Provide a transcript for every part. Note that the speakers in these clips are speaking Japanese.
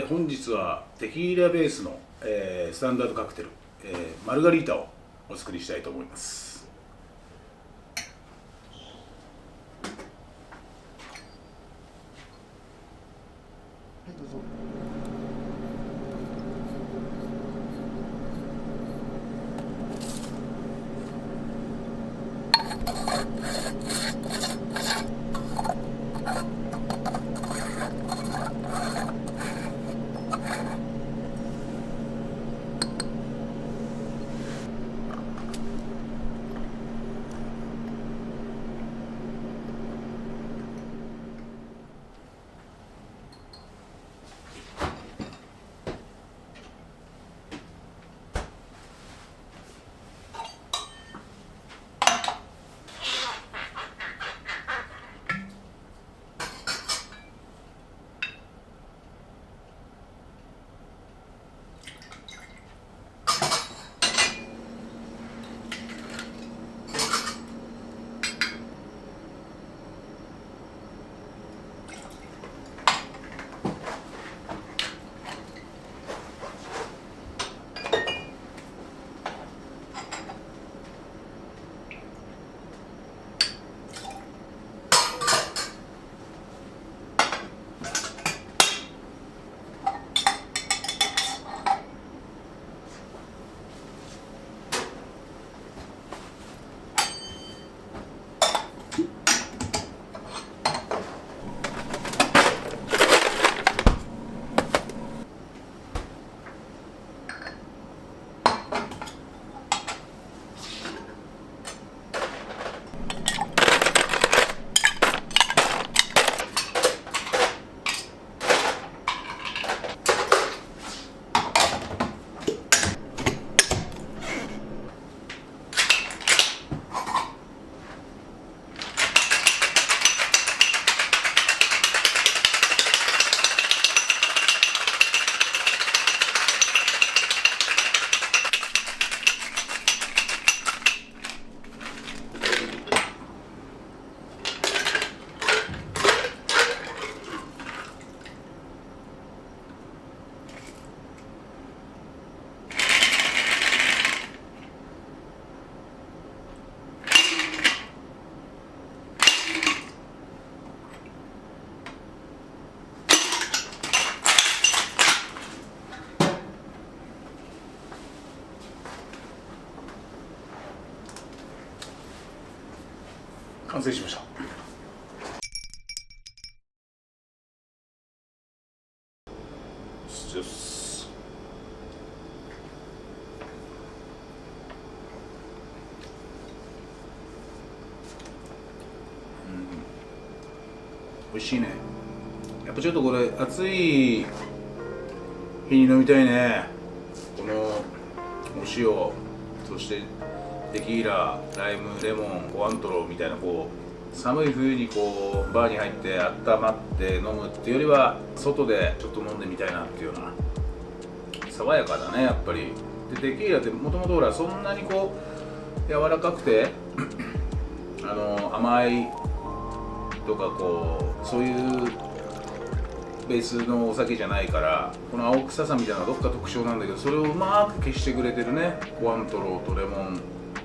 本日はテキーラベースの、スタンダードカクテル、マルガリータをお作りしたいと思います。はい、どうぞ。完成しました。美味しいね。やっぱちょっとこれ暑い日に飲みたいね。このお塩、そしてテキーラ、ライム、レモン、コアントロみたいな、こう寒い冬にこうバーに入って温まって飲むっていうよりは、外でちょっと飲んでみたいなっていうような、爽やかだねやっぱり。でテキーラってもともとほらそんなにこう柔らかくて甘いとかこうそういうベースのお酒じゃないから、この青臭さみたいなのがどっか特徴なんだけど、それをうまく消してくれてるね。コアントロとレモン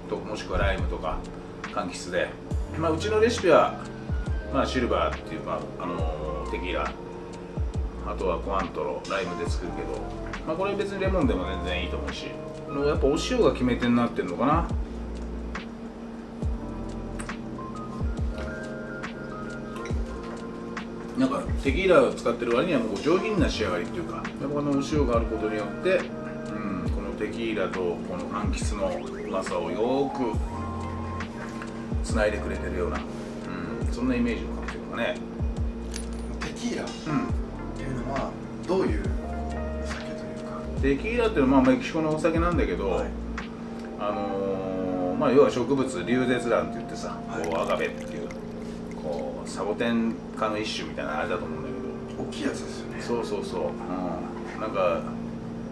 と、もしくはライムとか柑橘で、うちのレシピは、シルバーっていうかテキーラ、あとはコアントロ、ライムで作るけど、これ別にレモンでも全然いいと思うし、やっぱお塩が決め手になってるのかな。なんかテキーラを使ってる割にはもう上品な仕上がりっていうか、やっぱこのお塩があることによって、このテキーラとこの柑橘のうまさをよーくつないでくれてるような、そんなイメージのカクテルがね。テキーラっていうのはどういうお酒というか。テキーラっていうのはメキシコのお酒なんだけど、要は植物リュウゼツランって言ってさ、こうアガベっていうこうサボテン科の一種みたいなあれだと思うんだけど、大きいやつですよね。そうそうそう、なんか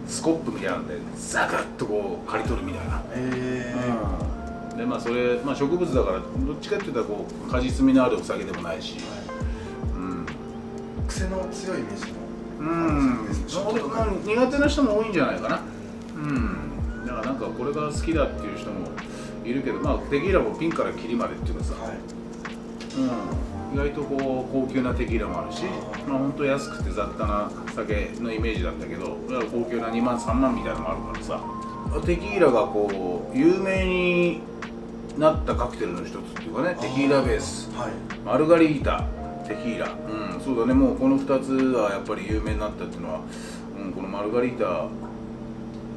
スコップみたいなんでザクッとこう刈り取るみたいな。でそれ、植物だからどっちかっていうとこう果実味のあるお酒でもないし、癖の強いイメージの苦手な人も多いんじゃないかな。だからなんかこれが好きだっていう人もいるけど、まあテキーラもピンからキリまでっていうかさ、意外とこう高級なテキーラもあるし、まあ本当安くて雑多な酒のイメージだったけど、高級な2万3万みたいなのもあるからさ、テキーラがこう有名になったカクテルの一つっていうかね、テキーラベース、マルガリータ、テキーラ、そうだね、もうこの2つはやっぱり有名になったっていうのは、このマルガリータ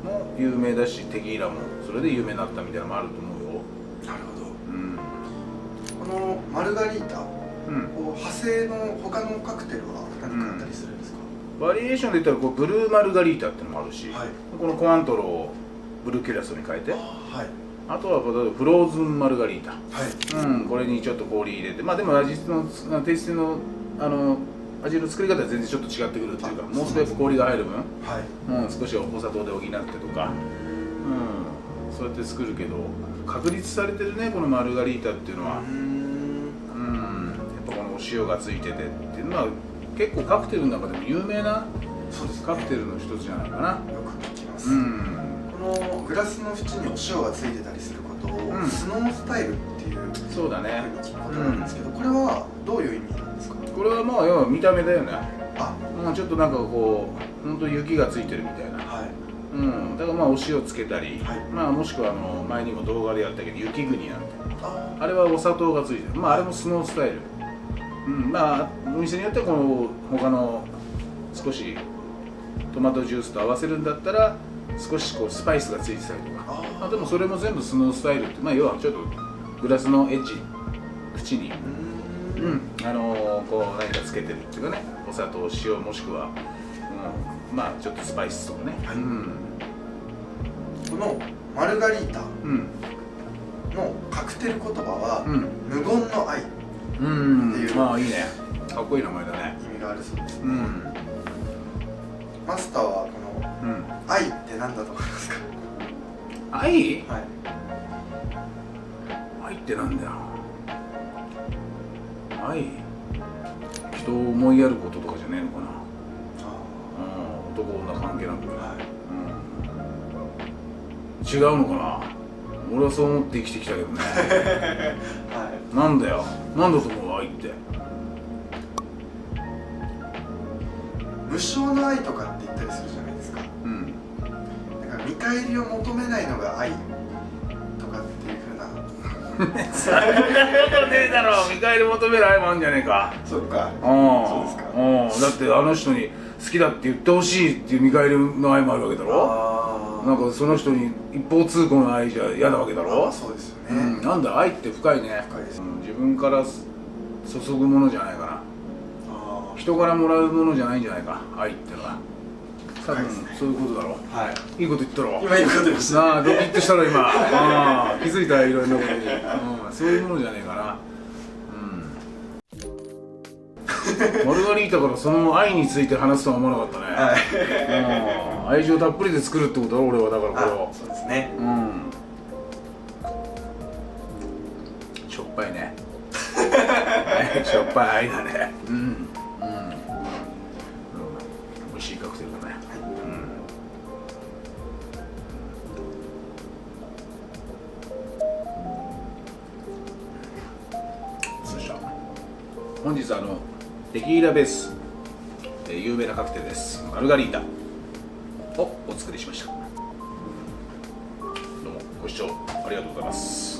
も有名だし、テキーラもそれで有名になったみたいなのもあると思うよ。なるほど。このマルガリータ、派生の他のカクテルは何かあったりするんですか？バリエーションで言ったらこうブルーマルガリータっていうのもあるし、このコアントロをブルーキュラソに変えて、あとはフローズンマルガリータ、これにちょっと氷入れて、まあでも味のテイスティンの味の作り方は全然ちょっと違ってくるっていうか、もう少し氷が入る分、少しお砂糖で補ってとか、そうやって作るけど、確立されてるね、このマルガリータっていうのは。やっぱこのお塩がついててっていうのは結構カクテルの中でも有名なカクテルの一つじゃないかな。よく聞きます。このグラスの縁にお塩がついてたりすることをスノースタイルっていうそうだね聞くことなんですけど、これはどういう意味なんですか？これはまあ要は見た目だよね。ちょっとなんかこう本当雪がついてるみたいな。だからまあお塩つけたり、まあもしくは前にも動画でやったけど雪国なんて、あれはお砂糖がついてる。まああれもスノースタイル。まあお店によってはこの他の少しトマトジュースと合わせるんだったら少しこうスパイスがついてたりとか、でもそれも全部スノースタイルって、まあ要はちょっとグラスのエッジ縁にこう何かつけてるっていうかね、お砂糖、塩もしくは、まあちょっとスパイスとかね。このマルガリータのカクテル言葉は無言の愛っていう、まあいいね、かっこいい名前だね。意味があるそうですね。マスターはこの愛って何だと思いますか？愛？愛ってなんだよ。愛、人を思いやることとかじゃねえのかな。男女関係なく、違うのかな。俺はそう思って生きてきたけどね。なんだよ、なんだと思う愛って。無償の愛とかって言ったりするじゃないですか。だから見返りを求めないのが愛とかっていう風な。そんなことねえだろ。見返り求める愛もあるんじゃねえか。そっか。そうですか。だってあの人に好きだって言ってほしいっていう見返りの愛もあるわけだろ。なんかその人に一方通行の愛じゃ嫌なわけだろ。そうですよね。なんだ、愛って深いね。深いです。自分から注ぐものじゃないかな。人からもらうものじゃないんじゃないか、愛ってのは。多分そういうことだろ。いいこと言ったろ。今いいこと言いました。ドキッとしたろ今。気づいた、いろいろなことに。そういうものじゃねえかな。マルガリータからその愛について話すとは思わなかったね。愛情たっぷりで作るってことだろ、俺は。だからこれを。そうですね。しょっぱいね。しょっぱい愛だね。美味しいカクテルだね。そしたら本日テキーラベース、有名なカクテルです。マルガリータをお作りしました。どうもご視聴ありがとうございます。